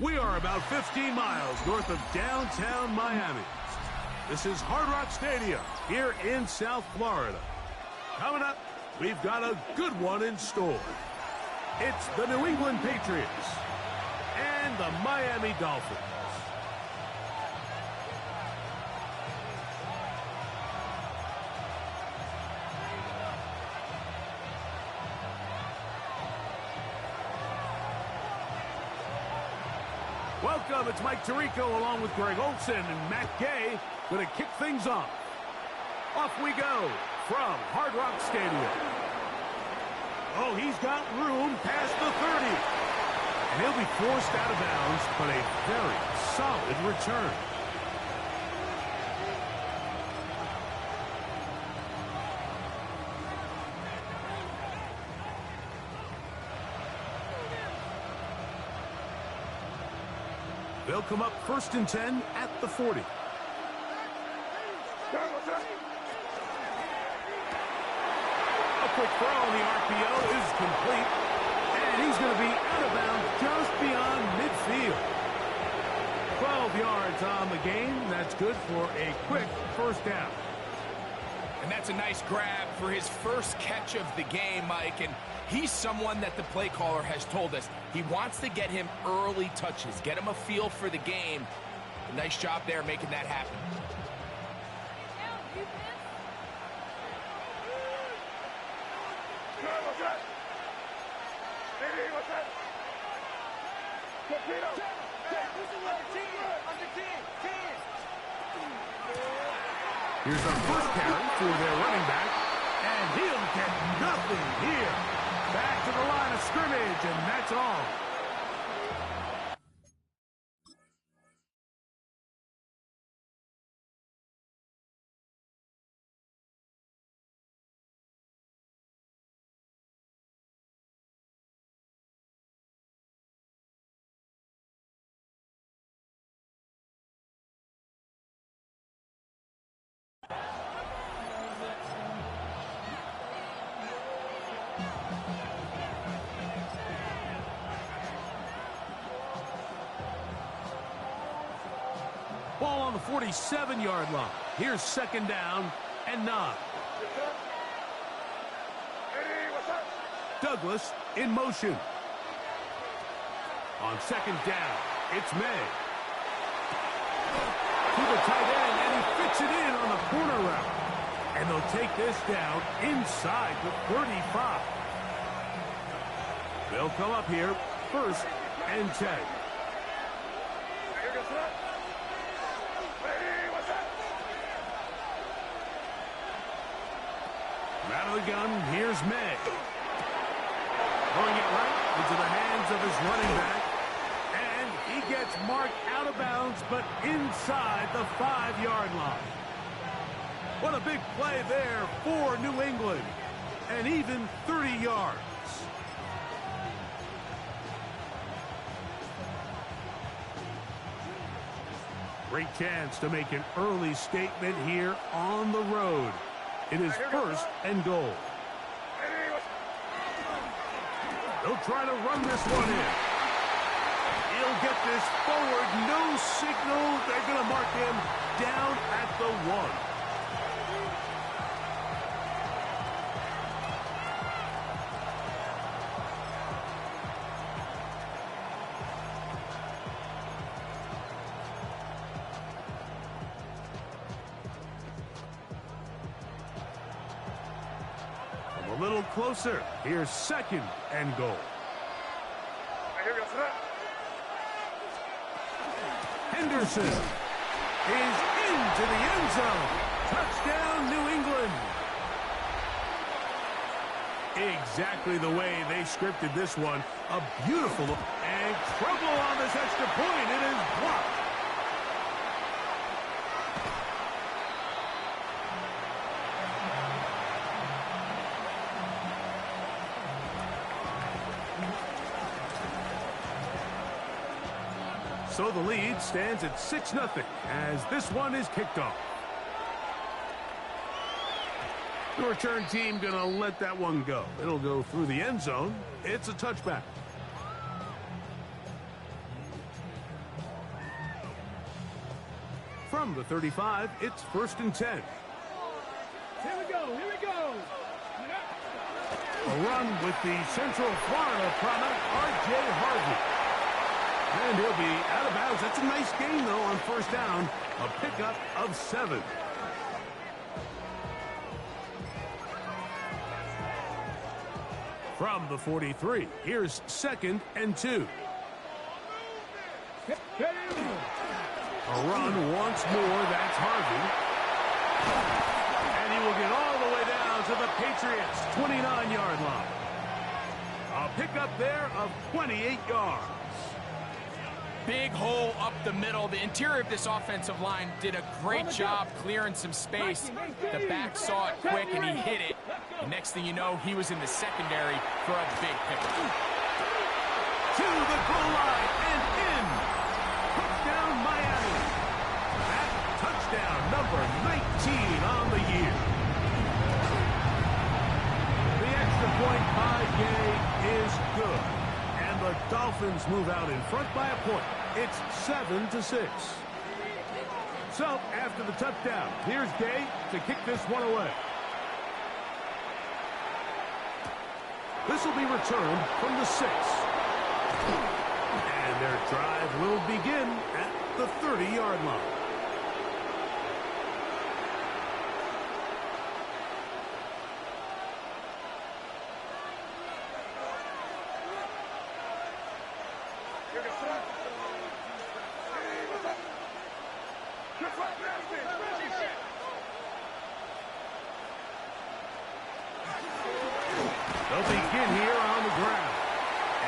We are about 15 miles north of downtown Miami. This is Hard Rock Stadium here in South Florida. Coming up, we've got a good one in store. It's the New England Patriots and the Miami Dolphins. Welcome, it's Mike Tirico along with Greg Olson and Matt Gay going to kick things off. Off we go from Hard Rock Stadium. Oh, he's got room past the 30. And he'll be forced out of bounds, but a very solid return. They'll come up 1st and 10 at the 40. A quick throw on the RPO is complete. And he's going to be out of bounds just beyond midfield. 12 yards on the game. That's good for a quick first down. And that's a nice grab for his first catch of the game, Mike. And he's someone that the play caller has told us he wants to get him early touches, get him a feel for the game. Nice job there making that happen. Here's the first carry for their running back, and he'll get nothing here. Back to the line of scrimmage, and that's all. Ball on the 47-yard line. Here's 2nd down and 9. Douglas in motion. On 2nd down, it's May. To the tight end, and he fits it in on the corner route. And they'll take this down inside the 35. They'll come up here 1st and 10. Out of the gun, here's May. Throwing it right into the hands of his running back. And he gets marked out of bounds, but inside the 5-yard line. What a big play there for New England. And even 30 yards. Great chance to make an early statement here on the road. It is 1st and goal. They'll try to run this one in. He'll get this forward. No signal. They're going to mark him down at the 1. A little closer. Here's 2nd and goal. Henderson is into the end zone. Touchdown, New England. Exactly the way they scripted this one. A beautiful and trouble on this extra point. It is blocked. So the lead stands at 6-0 as this one is kicked off. The return team going to let that one go. It'll go through the end zone. It's a touchback. From the 35, it's 1st and 10. Here we go, here we go. A run with the Central Florida product, R.J. Harvey. And he'll be out of bounds. That's a nice gain, though, on 1st down. A pickup of 7. From the 43, here's 2nd and 2. A run once more. That's Harvey. And he will get all the way down to the Patriots' 29-yard line. A pickup there of 28 yards. Big hole up the middle. The interior of this offensive line did a great job clearing some space. The back saw it quick, and he hit it. The next thing you know, he was in the secondary for a big pickup. To the goal line and in. Touchdown, Miami. That touchdown number 19 on the year. The extra point by Gay is good. And the Dolphins move out in front by a point. It's 7-6. So, after the touchdown, here's Gay to kick this one away. This will be returned from the 6. And their drive will begin at the 30-yard line. They'll begin here on the ground.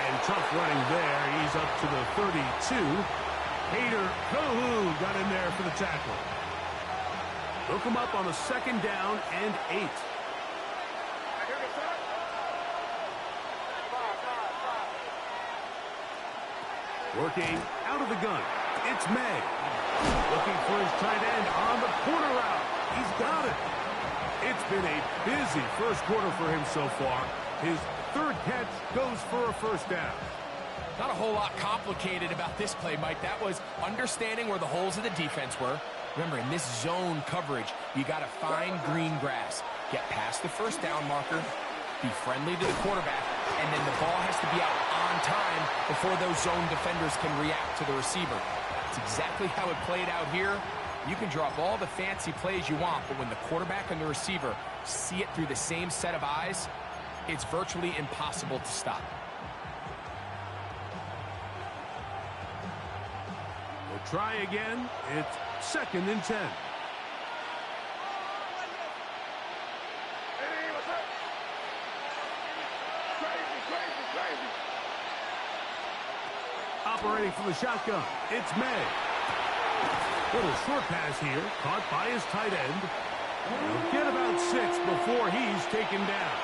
And tough running there. He's up to the 32. Hader Kohu got in there for the tackle. They'll come up on a 2nd down and 8. Working out of the gun. It's May. Looking for his tight end on the corner route. He's got it. It's been a busy first quarter for him so far. His 3rd catch goes for a 1st down. Not a whole lot complicated about this play, Mike. That was understanding where the holes of the defense were. Remember, in this zone coverage, you got to find green grass. Get past the 1st down marker, be friendly to the quarterback, and then the ball has to be out on time before those zone defenders can react to the receiver. That's exactly how it played out here. You can drop all the fancy plays you want, but when the quarterback and the receiver see it through the same set of eyes, it's virtually impossible to stop. We'll try again. It's 2nd and 10. Operating from the shotgun, it's May. Little short pass here, caught by his tight end. He'll get about 6 before he's taken down.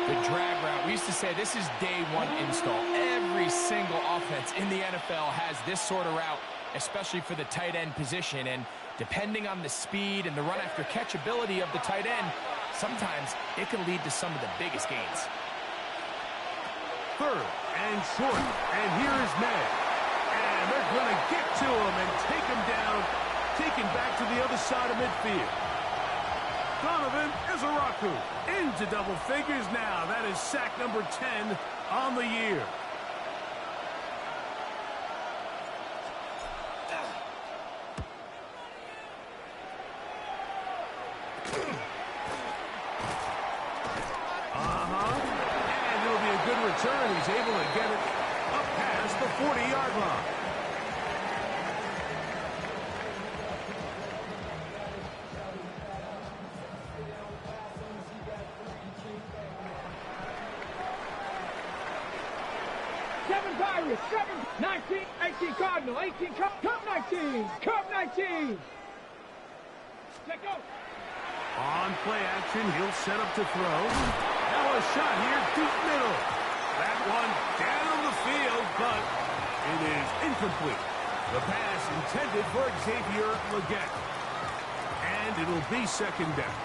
The drag route. We used to say this is day 1 install. Every single offense in the NFL has this sort of route, especially for the tight end position. And depending on the speed and the run after catch ability of the tight end, sometimes it can lead to some of the biggest gains. 3rd and short. And here is May. And they're going to get to him and take him down, taken back to the other side of midfield. Donovan Izaraku into double figures now. That is sack number 10 on the year. And it'll be a good return. He's able to get it up past the 40-yard line. Pirates, 7, 19, 18 Cardinal, 18 Cup 19, Cup 19. Check out. On play action, he'll set up to throw. Now a shot here, deep middle. That one down the field, but it is incomplete. The pass intended for Xavier Legette. And it'll be 2nd down.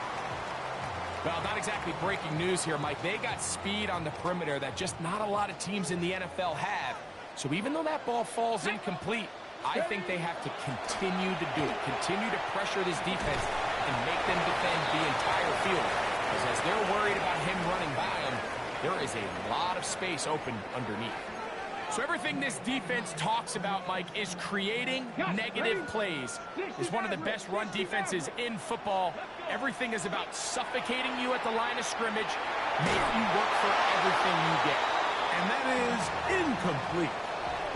Well, not exactly breaking news here, Mike. They got speed on the perimeter that just not a lot of teams in the NFL have. So even though that ball falls incomplete, I think they have to continue to do it. Continue to pressure this defense and make them defend the entire field. Because as they're worried about him running by them, there is a lot of space open underneath. So everything this defense talks about, Mike, is creating negative plays. It's one of the best run defenses in football. Everything is about suffocating you at the line of scrimmage, make you work for everything you get. And that is incomplete.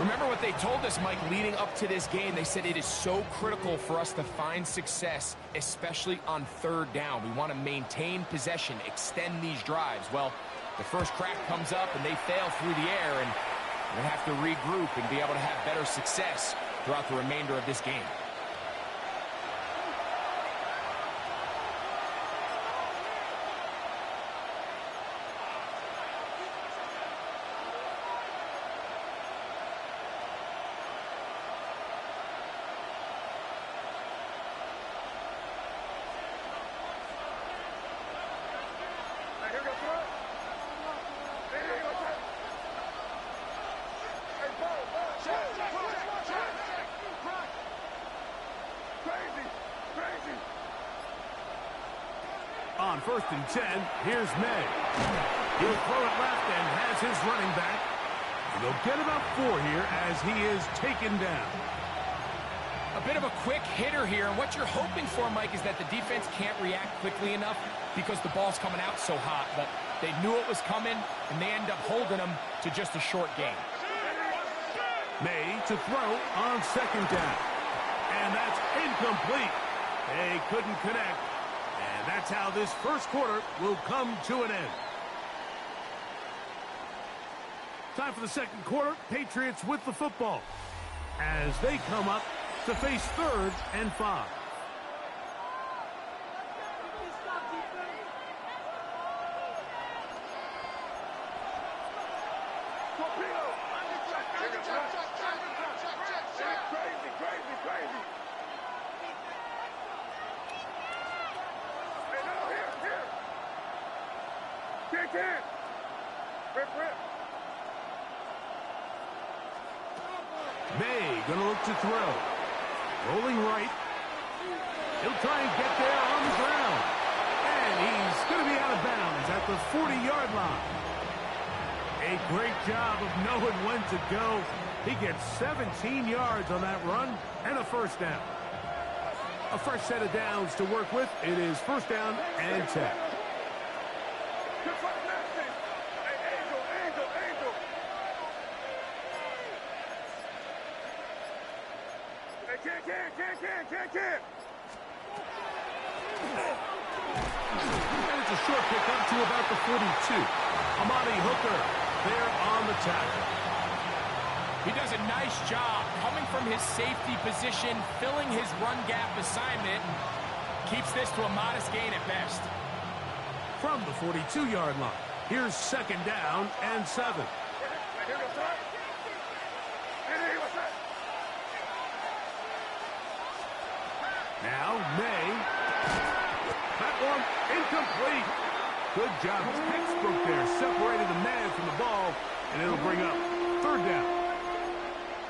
Remember what they told us, Mike, leading up to this game. They said it is so critical for us to find success, especially on third down. We want to maintain possession, extend these drives. Well, the first crack comes up and they fail through the air, and we're going to have to regroup and be able to have better success throughout the remainder of this game. On 1st and 10, here's May. He'll throw it left and has his running back. And they'll get about 4 here as he is taken down. A bit of a quick hitter here, and what you're hoping for, Mike, is that the defense can't react quickly enough because the ball's coming out so hot. But they knew it was coming, and they end up holding them to just a short gain. May to throw on 2nd down. And that's incomplete. They couldn't connect. And that's how this first quarter will come to an end. Time for the second quarter. Patriots with the football as they come up to face 3rd and 5. May gonna look to throw. Rolling right. He'll try and get there on the ground. And he's gonna be out of bounds at the 40-yard line. A great job of knowing when to go. He gets 17 yards on that run and a first down. A fresh set of downs to work with. It is 1st down and 10. And it's a short pickup to about the 42. Amani Hooker there on the tackle. He does a nice job coming from his safety position, filling his run gap assignment, and keeps this to a modest gain at best. From the 42-yard line, here's 2nd down and 7. Now, May. That one incomplete. Good job. Textbook there. Separated the man from the ball, and it'll bring up 3rd down.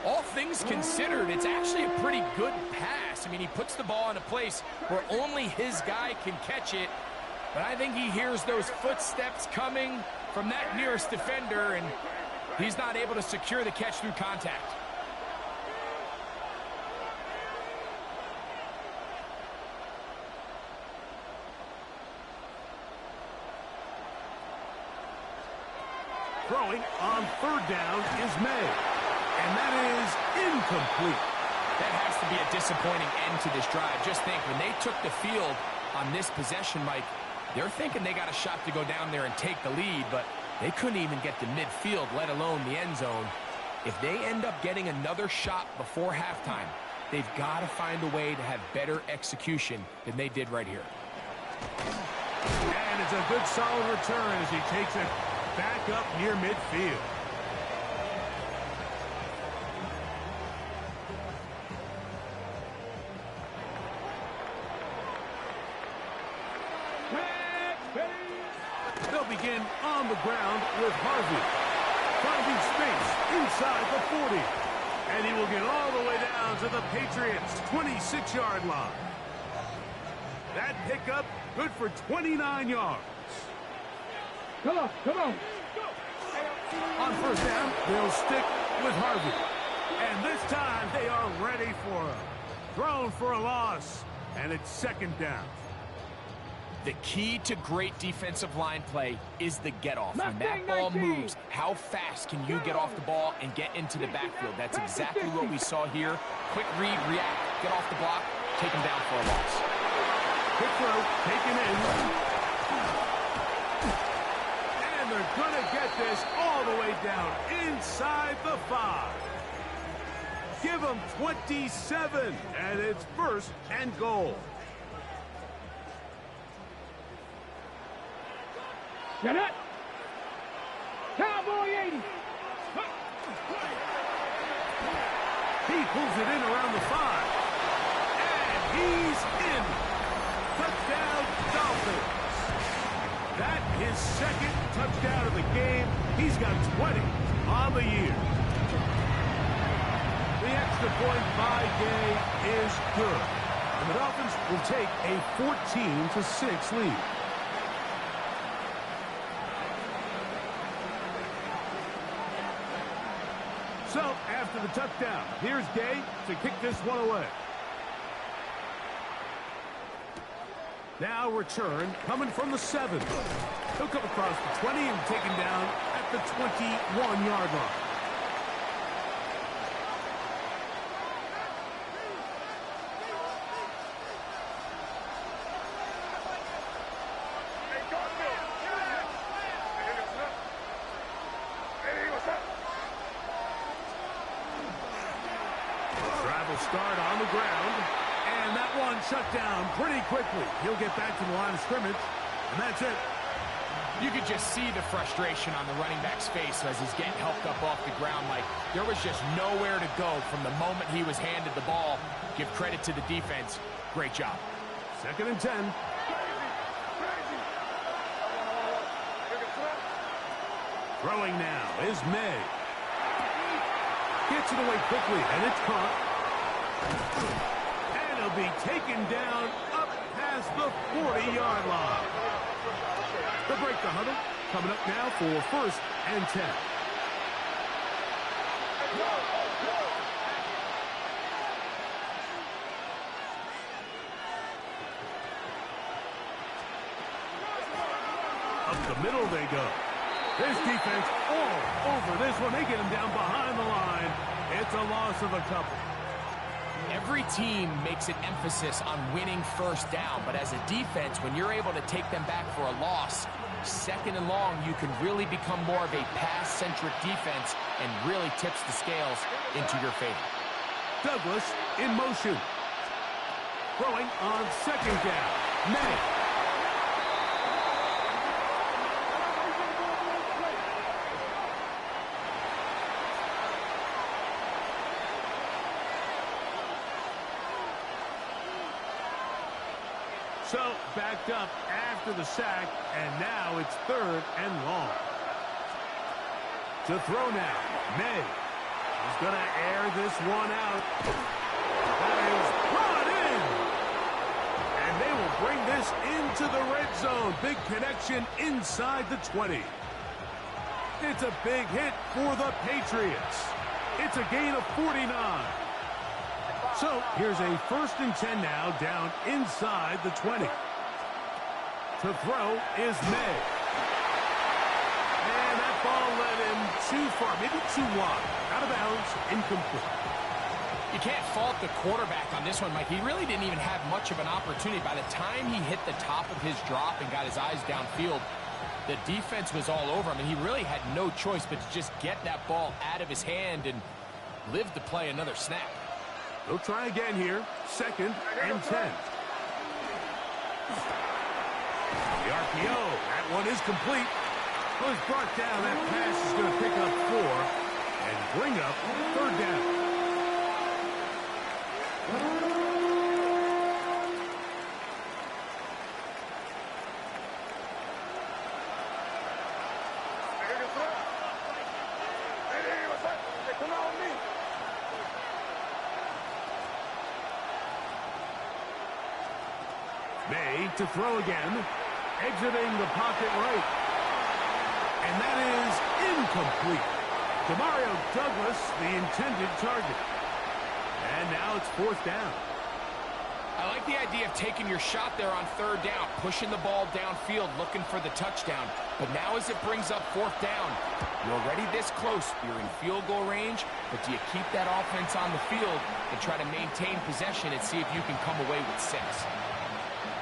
All things considered, it's actually a pretty good pass. I mean, he puts the ball in a place where only his guy can catch it. But I think he hears those footsteps coming from that nearest defender, and he's not able to secure the catch through contact. Throwing on 3rd down is May. And that is incomplete. That has to be a disappointing end to this drive. Just think, when they took the field on this possession, Mike, they're thinking they got a shot to go down there and take the lead, but they couldn't even get to midfield, let alone the end zone. If they end up getting another shot before halftime, they've got to find a way to have better execution than they did right here. And it's a good solid return as he takes it back up near midfield. They'll begin on the ground with Harvey. Finding space inside the 40. And he will get all the way down to the Patriots' 26-yard line. That pickup good for 29 yards. Come on, come on. On 1st down, they'll stick with Harvey. And this time they are ready for him. Thrown for a loss. And it's 2nd down. The key to great defensive line play is the get-off. When that ball moves, how fast can you get off the ball and get into the backfield? That's exactly what we saw here. Quick read, react, get off the block, take him down for a loss. Quick throw, taken in. And they're going to get this all the way down inside the 5. Give them 27, and it's 1st and goal. Get it! Cowboy 80! He pulls it in around the 5. And he's in. Touchdown, Dolphins. That his 2nd touchdown of the game. He's got 20 on the year. The extra point by Gay is good. And the Dolphins will take a 14-6 lead. So, after the touchdown, here's Gay to kick this one away. Now return, coming from the 7. He'll come across the 20 and taken down at the 21-yard line. Start on the ground, and that one shut down pretty quickly. He'll get back to the line of scrimmage, and that's it. You could just see the frustration on the running back's face as he's getting helped up off the ground. Like, there was just nowhere to go from the moment he was handed the ball. Give credit to the defense. Great job. 2nd and 10. Throwing now is May. Gets it away quickly, and it's caught. And he'll be taken down up past the 40-yard line. They'll break the huddle. Coming up now for 1st and 10. Up the middle they go. This defense all over this one. They get him down behind the line. It's a loss of a couple. Every team makes an emphasis on winning 1st down, but as a defense, when you're able to take them back for a loss, 2nd and long, you can really become more of a pass-centric defense and really tips the scales into your favor. Douglas in motion. Throwing on 2nd down. May. So, backed up after the sack, and now it's 3rd and long. To throw now, May. He's going to air this one out. That is brought in. And they will bring this into the red zone. Big connection inside the 20. It's a big hit for the Patriots. It's a gain of 49. So, here's a 1st and 10 now, down inside the 20. To throw is May. And that ball led him too far, maybe too wide. Out of bounds, incomplete. You can't fault the quarterback on this one, Mike. He really didn't even have much of an opportunity. By the time he hit the top of his drop and got his eyes downfield, the defense was all over him, and he really had no choice but to just get that ball out of his hand and live to play another snap. They'll try again here. 2nd and 10. The RPO. That one is complete. Was brought down. That pass is going to pick up 4 and bring up 3rd down. May to throw again, exiting the pocket right. And that is incomplete. Demario Douglas, the intended target. And now it's 4th down. I like the idea of taking your shot there on third down, pushing the ball downfield, looking for the touchdown. But now as it brings up fourth down, you're already this close. You're in field goal range, but do you keep that offense on the field and try to maintain possession and see if you can come away with 6?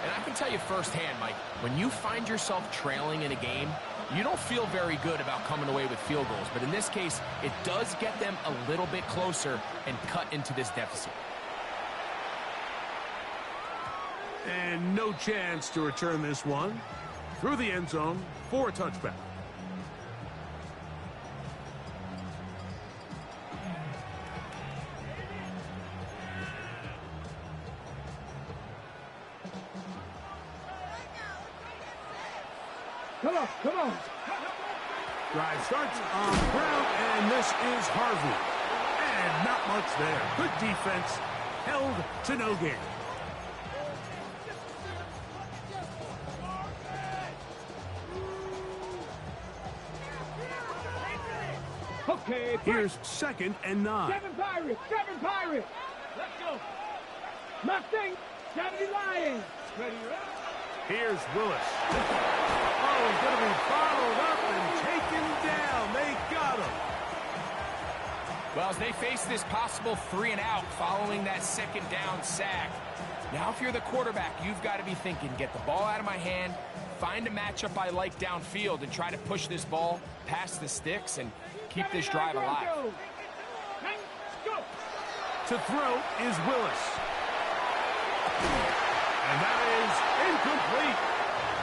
And I can tell you firsthand, Mike, when you find yourself trailing in a game, you don't feel very good about coming away with field goals. But in this case, it does get them a little bit closer and cut into this deficit. And no chance to return this one through the end zone for a touchback. Come on, come on. Drive starts on the ground, and this is Harvey. And not much there. Good defense, held to no gain. Okay, Here's 2nd and 9. 7 Pirates, 7 Pirates. Let's go. Mustang, 70 Lions. Ready, Here's Willis. Oh, he's going to be followed up and taken down. They got him. Well, as they face this possible 3 and out following that 2nd down sack, now if you're the quarterback, you've got to be thinking, get the ball out of my hand, find a matchup I like downfield, and try to push this ball past the sticks and keep this drive alive. To throw is Willis. And that is incomplete.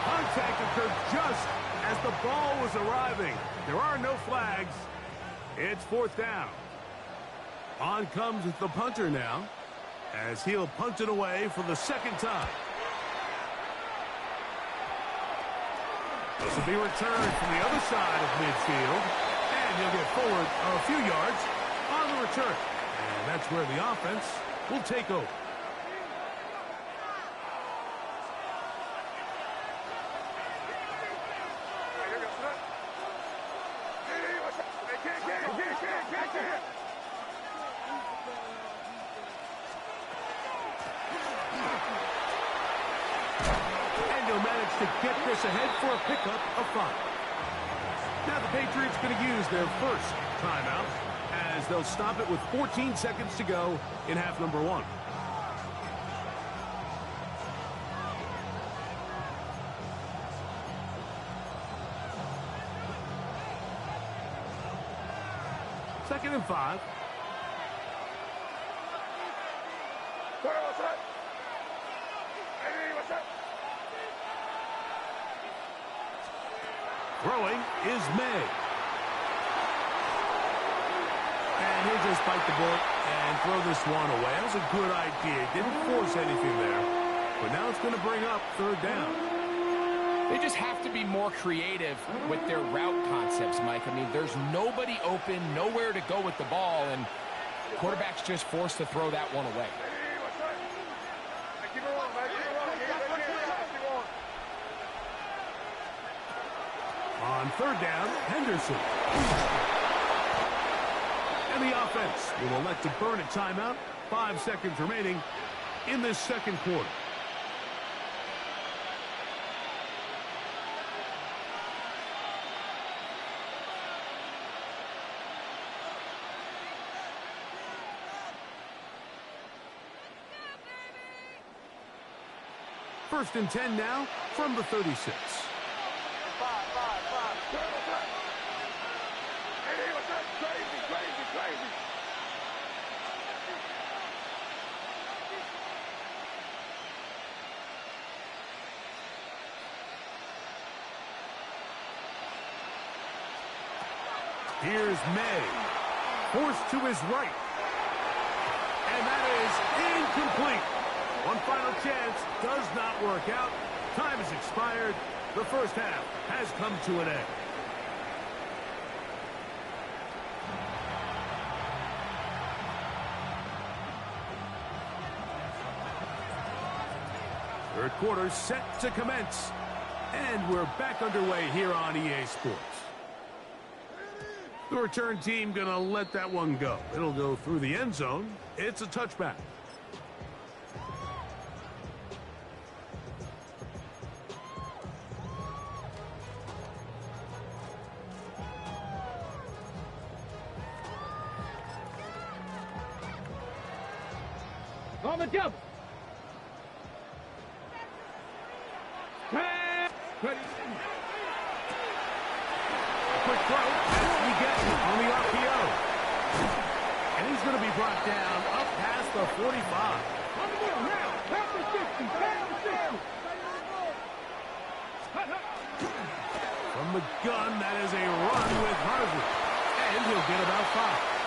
Contact occurred just as the ball was arriving. There are no flags. It's 4th down. On comes the punter now, as he'll punt it away for the 2nd time. This will be returned from the other side of midfield, and he'll get forward a few yards on the return. And that's where the offense will take over. To get this ahead for a pickup of 5. Now the Patriots going to use their first timeout as they'll stop it with 14 seconds to go in half number 1. Second and 5. Throwing is May. And he'll just bite the bullet and throw this one away. That was a good idea. Didn't force anything there. But now it's going to bring up 3rd down. They just have to be more creative with their route concepts, Mike. I mean, there's nobody open, nowhere to go with the ball, and the quarterback's just forced to throw that one away. On 3rd down, Henderson. And the offense will elect to burn a timeout. 5 seconds remaining in this 2nd quarter. First and 10 now from the 36. Here's May, forced to his right. And that is incomplete. One final chance does not work out. Time has expired. The first half has come to an end. Third quarter set to commence. And we're back underway here on EA Sports. The return team going to let that one go. It'll go through the end zone. It's a touchback. On the jump. Ready. Quick throw. That's what we get on the RPO. And he's going to be brought down up past the 45. On the middle now. Past the 60. Past the 60. From the gun, that is a run with Harvey. And he'll get about 5.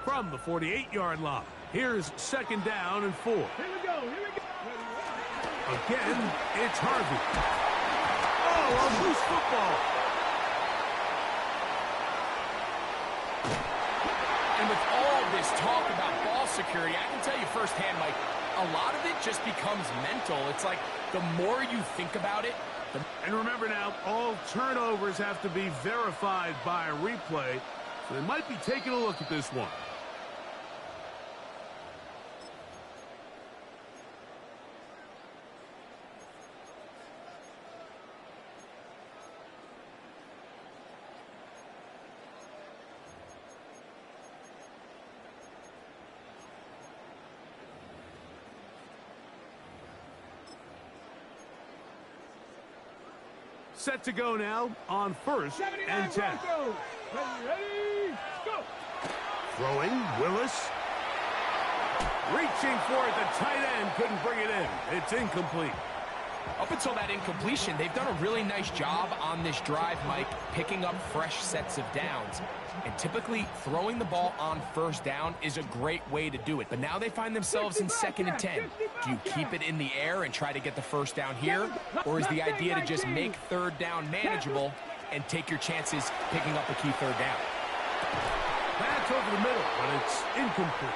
From the 48-yard line, here's 2nd down and 4. Here we go. Again, it's Harvey. Oh, a loose football. And with all this talk about ball security, I can tell you firsthand, Mike, a lot of it just becomes mental. It's like the more you think about it, And remember now, all turnovers have to be verified by a replay, so they might be taking a look at this one. Set to go now on 1st and 10. Ready, go. Throwing, Willis. Reaching for it, the tight end couldn't bring it in. It's incomplete. up until that incompletion, they've done a really nice job on this drive, Mike, picking up fresh sets of downs. And typically, throwing the ball on 1st down is a great way to do it. But now they find themselves in 2nd and 10. Do you keep it in the air and try to get the 1st down here? Or is the idea to just make 3rd down manageable and take your chances picking up a key 3rd down? That's over the middle, but it's incomplete.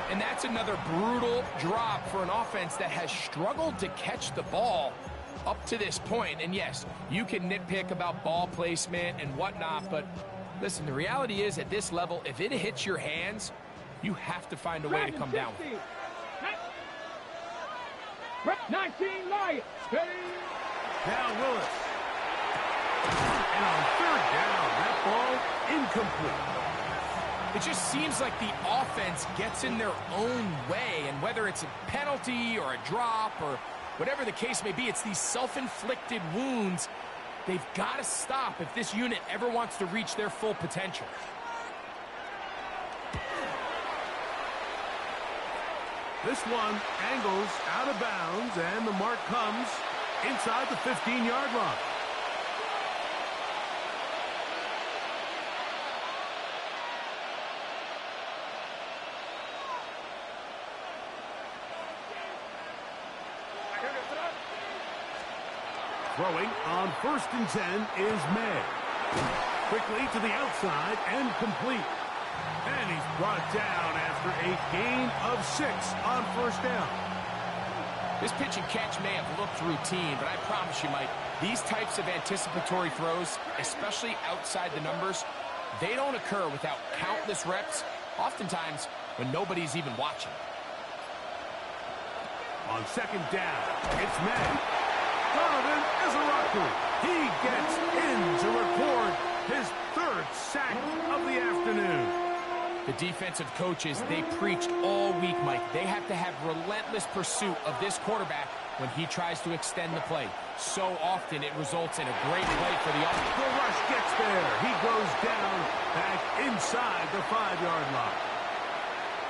And that's another brutal drop for an offense that has struggled to catch the ball up to this point. And yes, you can nitpick about ball placement and whatnot, but listen, the reality is at this level, if it hits your hands, you have to find a way to come down. 19 Lions. Now Willis. And on 3rd down, that ball incomplete. It just seems like the offense gets in their own way, and whether it's a penalty or a drop or whatever the case may be, it's these self-inflicted wounds they've got to stop if this unit ever wants to reach their full potential. This one angles out of bounds, and the mark comes inside the 15-yard line. Throwing on 1st and 10 is May. Quickly to the outside and complete. And he's brought down after a gain of 6 on 1st down. This pitch and catch may have looked routine, but I promise you, Mike, these types of anticipatory throws, especially outside the numbers, they don't occur without countless reps, oftentimes when nobody's even watching. On 2nd down, it's May. Donovan Ezaraku. He gets in to record his 3rd sack of the afternoon. The defensive coaches, they preached all week, Mike. They have to have relentless pursuit of this quarterback when he tries to extend the play. So often it results in a great play for the offense. The rush gets there. He goes down back inside the 5-yard line.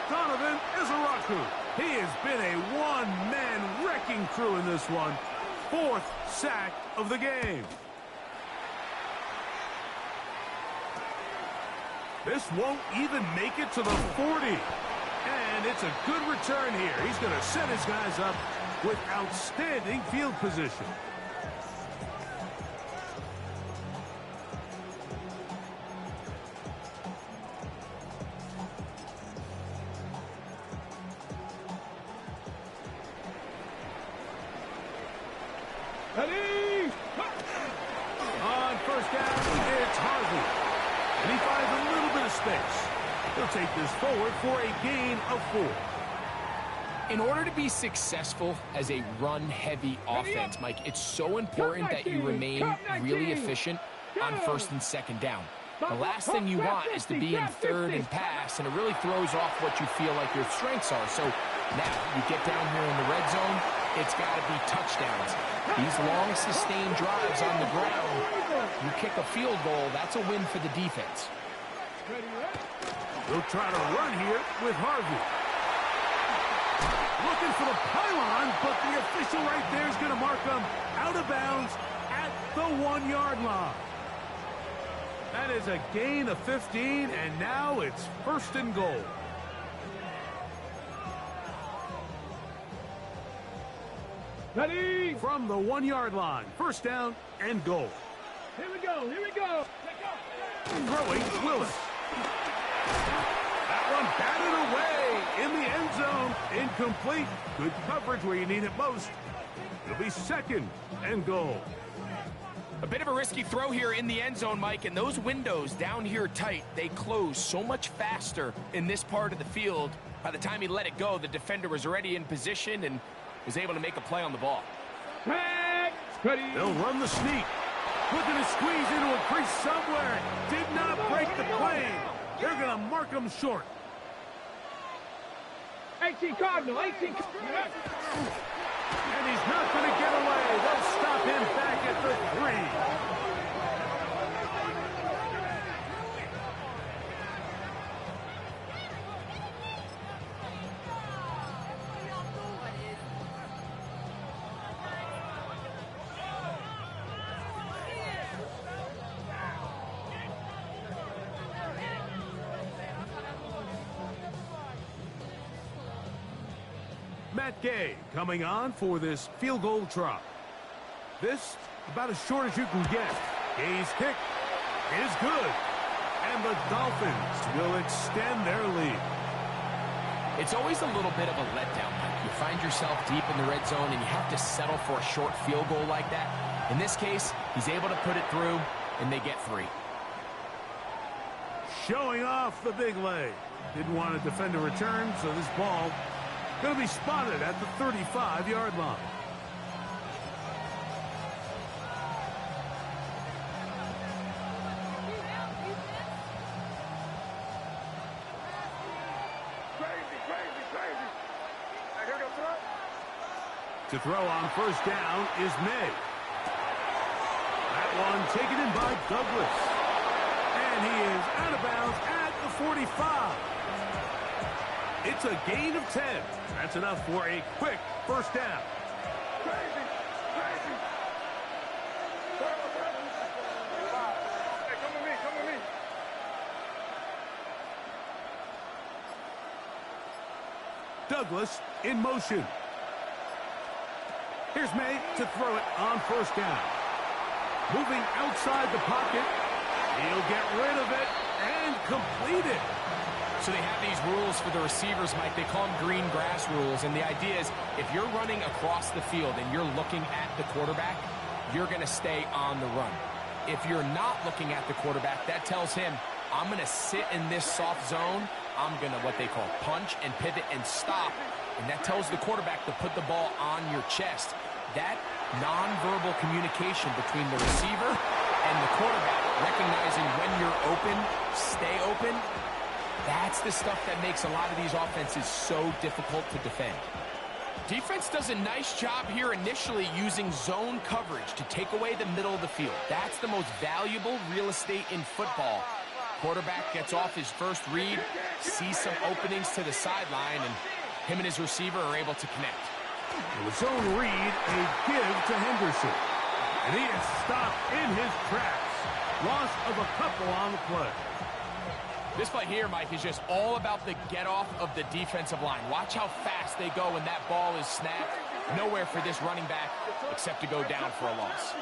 Donovan Ezaraku. He has been a one-man wrecking crew in this one. 4th sack of the game. This won't even make it to the 40. And it's a good return here. He's going to set his guys up with outstanding field position. Ready? On 1st down, it's Harvey. And he finds a little bit of space. He'll take this forward for a gain of 4. In order to be successful as a run-heavy offense, Mike, it's so important that you remain really efficient on first and second down. The last thing you want is to be in third and pass, and it really throws off what you feel like your strengths are. So now you get down here in the red zone, it's got to be touchdowns. These long, sustained drives on the ground, you kick a field goal, that's a win for the defense. We'll try to run here with Harvey. Looking for the pylon, but the official right there is going to mark him out of bounds at the 1-yard line. That is a gain of 15, and now it's first and goal. Ready? From the 1-yard line, first down and goal. Here we go, here we go. Throwing Willis. That one batted away in the end zone. Incomplete. Good coverage where you need it most. It'll be second and goal. A bit of a risky throw here in the end zone, Mike, and those windows down here tight, they close so much faster in this part of the field. By the time he let it go, the defender was already in position and was able to make a play on the ball. They'll run the sneak. Looking to squeeze into a crease somewhere. Did not break the plane. They're going to mark him short. 18 Cardinal, 18 And he's not going to get away. They'll stop him back at the 3. Matt Gay coming on for this field goal try. This about as short as you can get. Gay's kick is good. And the Dolphins will extend their lead. It's always a little bit of a letdown, Mike. You find yourself deep in the red zone and you have to settle for a short field goal like that. In this case, he's able to put it through and they get 3. Showing off the big leg. Didn't want to defend a return, so this ball going to be spotted at the 35-yard line. To throw on first down is May. That one taken in by Douglas. And he is out of bounds at the 45. It's a gain of 10. That's enough for a quick first down. Douglas in motion. Here's May to throw it on first down. Moving outside the pocket. He'll get rid of it and complete it. So they have these rules for the receivers, Mike. They call them green grass rules. And the idea is if you're running across the field and you're looking at the quarterback, you're going to stay on the run. If you're not looking at the quarterback, that tells him, I'm going to sit in this soft zone. I'm going to, what they call, punch and pivot and stop. And that tells the quarterback to put the ball on your chest. That nonverbal communication between the receiver and the quarterback, recognizing when you're open, stay open, that's the stuff that makes a lot of these offenses so difficult to defend. Defense does a nice job here initially using zone coverage to take away the middle of the field. That's the most valuable real estate in football. Quarterback gets off his first read, sees some openings to the sideline, and him and his receiver are able to connect. The zone read, a give to Henderson. And he is stopped in his tracks. Loss of a couple on the play. This play here, Mike, is just all about the get-off of the defensive line. Watch how fast they go when that ball is snapped. Nowhere for this running back except to go down for a loss.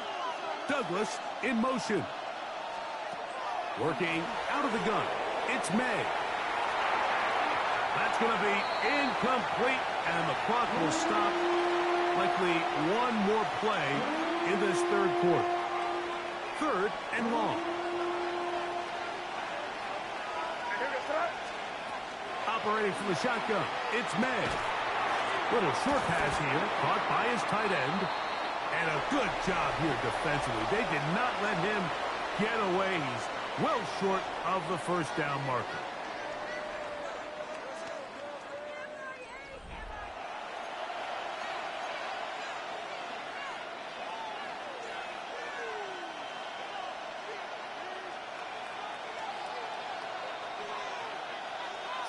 Douglas in motion. Working out of the gun. It's May. That's going to be incomplete, and the clock will stop. Likely one more play in this third quarter. Third and long. Operating from the shotgun, it's May. Little short pass here, caught by his tight end. And a good job here defensively. They did not let him get away. He's well short of the first down marker.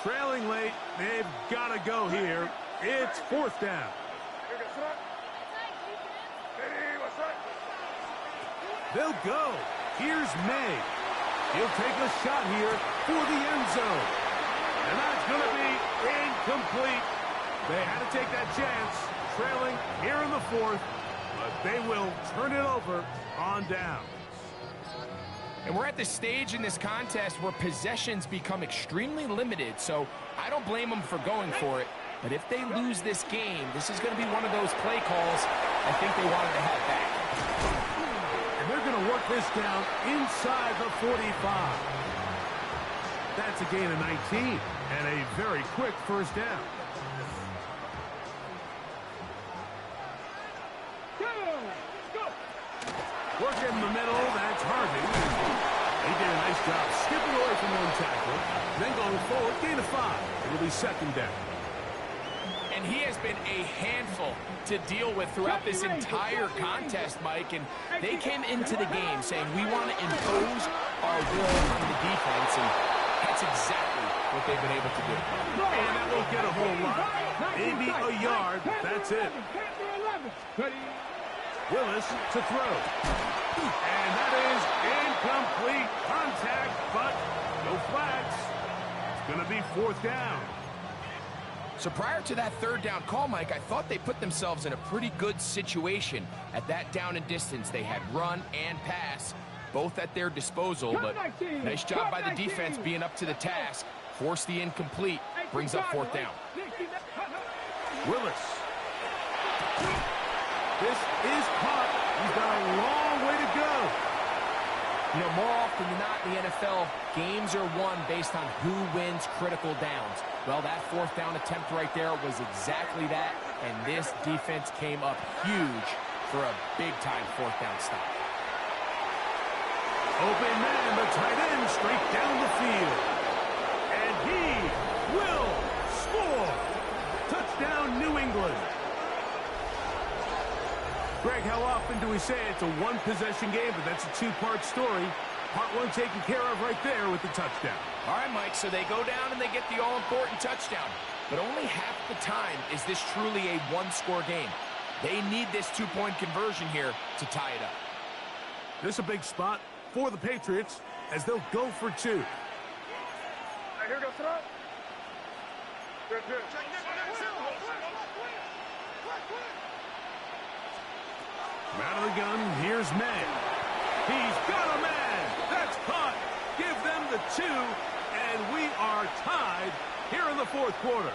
Trailing late, they've got to go here. It's fourth down. They'll go. Here's May. He'll take a shot here for the end zone. And that's going to be incomplete. They had to take that chance, trailing here in the fourth, but they will turn it over on down. And we're at the stage in this contest where possessions become extremely limited, so I don't blame them for going for it. But if they lose this game, this is going to be one of those play calls I think they wanted to have back. And they're going to work this down inside the 45. That's a gain of 19 and a very quick first down. Work in the middle, that's Harvey. He did a nice job skipping away from one tackle, then going forward, gain of 5. It'll be second down. And he has been a handful to deal with throughout this entire contest, Mike. And they came into the game saying, we want to impose our will on the defense. And that's exactly what they've been able to do. And that won't get a whole lot. Maybe a yard. That's it. Willis to throw. And that is incomplete contact, but no flags. It's going to be fourth down. So prior to that third down call, Mike, I thought they put themselves in a pretty good situation. At that down and distance, they had run and pass, both at their disposal, but nice job by the defense being up to the task. Force the incomplete, brings up fourth down. Willis. This is caught. He's got a long way to go. You know, more often than not in the NFL, games are won based on who wins critical downs. Well, that fourth down attempt right there was exactly that, and this defense came up huge for a big-time fourth down stop. Open man, the tight end, straight down the field. And he will score. Touchdown, New England. Greg, how often do we say it's a one-possession game, but that's a two-part story? Part one taken care of right there with the touchdown. All right, Mike, so they go down and they get the all-important touchdown. But only half the time is this truly a one-score game. They need this two-point conversion here to tie it up. This is a big spot for the Patriots as they'll go for two. Here goes throw. Good. Out of the gun, here's May. He's got a man. That's caught. Give them the 2, and we are tied here in the fourth quarter.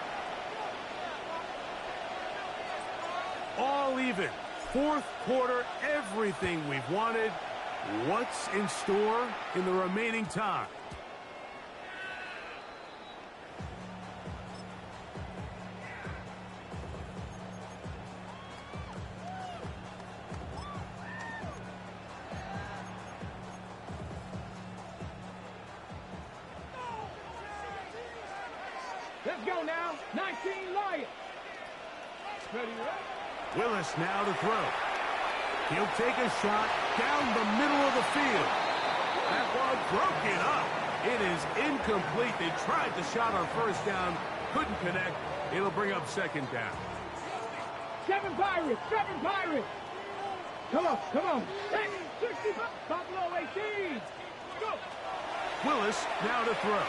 All even. Fourth quarter, everything we've wanted. What's in store in the remaining time? Let's go now. 19 Lions. Ready, Willis now to throw. He'll take a shot down the middle of the field. That ball broken up. It is incomplete. They tried to shot on first down. Couldn't connect. It'll bring up second down. 7 Pirates. Come on. 60, Buffalo 18. Go. Willis now to throw.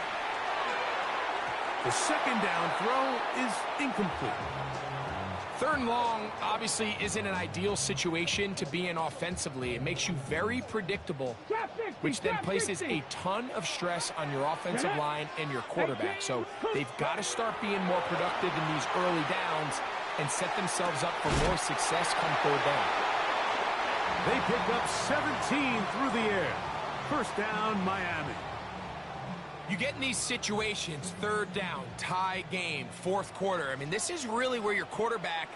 The second down throw is incomplete. Third and long obviously isn't an ideal situation to be in offensively. It makes you very predictable, which then places a ton of stress on your offensive line and your quarterback. So they've got to start being more productive in these early downs and set themselves up for more success come third down. They pick up 17 through the air. First down, Miami. You get in these situations, third down, tie game, fourth quarter. I mean, this is really where your quarterback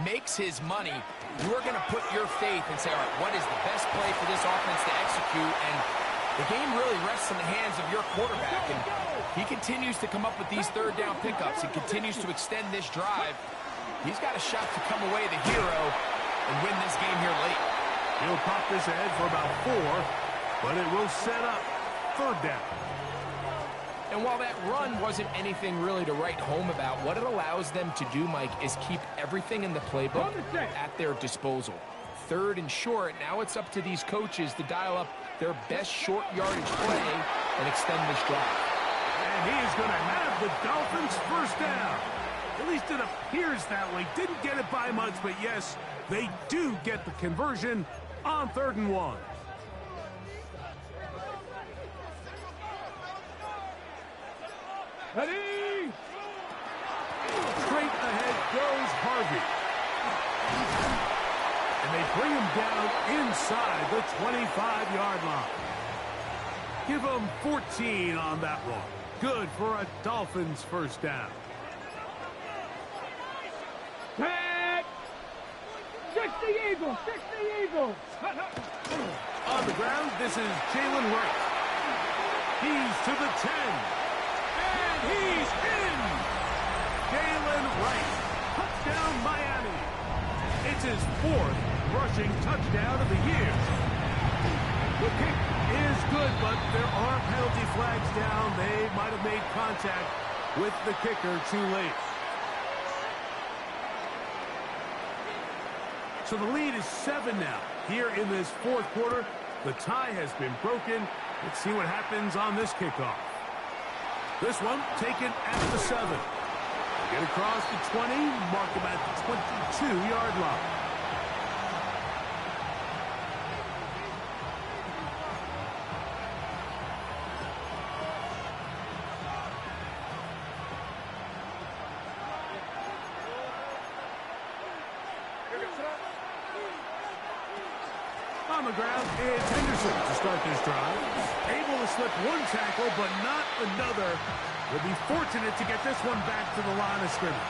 makes his money. You are going to put your faith and say, all right, what is the best play for this offense to execute? And the game really rests in the hands of your quarterback. And he continues to come up with these third down pickups and continues to extend this drive. He's got a shot to come away the hero and win this game here late. He'll pop this ahead for about 4, but it will set up third down. And while that run wasn't anything really to write home about, what it allows them to do, Mike, is keep everything in the playbook at their disposal. Third and short, now it's up to these coaches to dial up their best short yardage play and extend this drive. And he is going to have the Dolphins first down. At least it appears that way. Didn't get it by much, but yes, they do get the conversion on 3rd and 1. Ready? Straight ahead goes Harvey. And they bring him down inside the 25-yard line. Give him 14 on that one. Good for a Dolphins first down. Tag! 60 Eagles! 60 Eagles! On the ground, this is Jalen Wright. He's to the 10. And he's in! Jalen Wright. Touchdown, Miami. It's his 4th rushing touchdown of the year. The kick is good, but there are penalty flags down. They might have made contact with the kicker too late. So the lead is 7 now. Here in this 4th quarter, the tie has been broken. Let's see what happens on this kickoff. This one taken at the 7. Get across the 20, mark him at the 22-yard line. On the ground is Henderson to start this drive. Able to slip one tackle, but not another. Will be fortunate to get this one back to the line of scrimmage.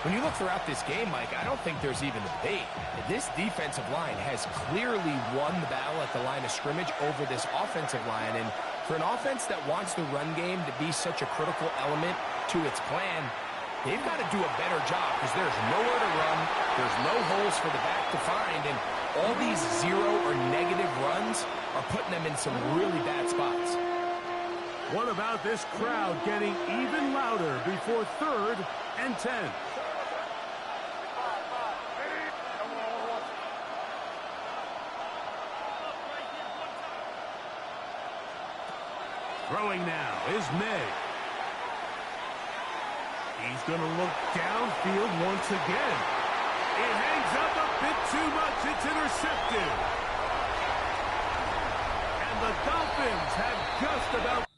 When you look throughout this game, Mike, I don't think there's even a debate. This defensive line has clearly won the battle at the line of scrimmage over this offensive line. And for an offense that wants the run game to be such a critical element to its plan, they've got to do a better job because there's nowhere to run. There's no holes for the back to find. And all these 0 or negative runs are putting them in some really bad spots. What about this crowd getting even louder before 3rd and 10? Throwing now is May. He's going to look downfield once again. It hangs up a bit too much. It's intercepted. And the Dolphins have just about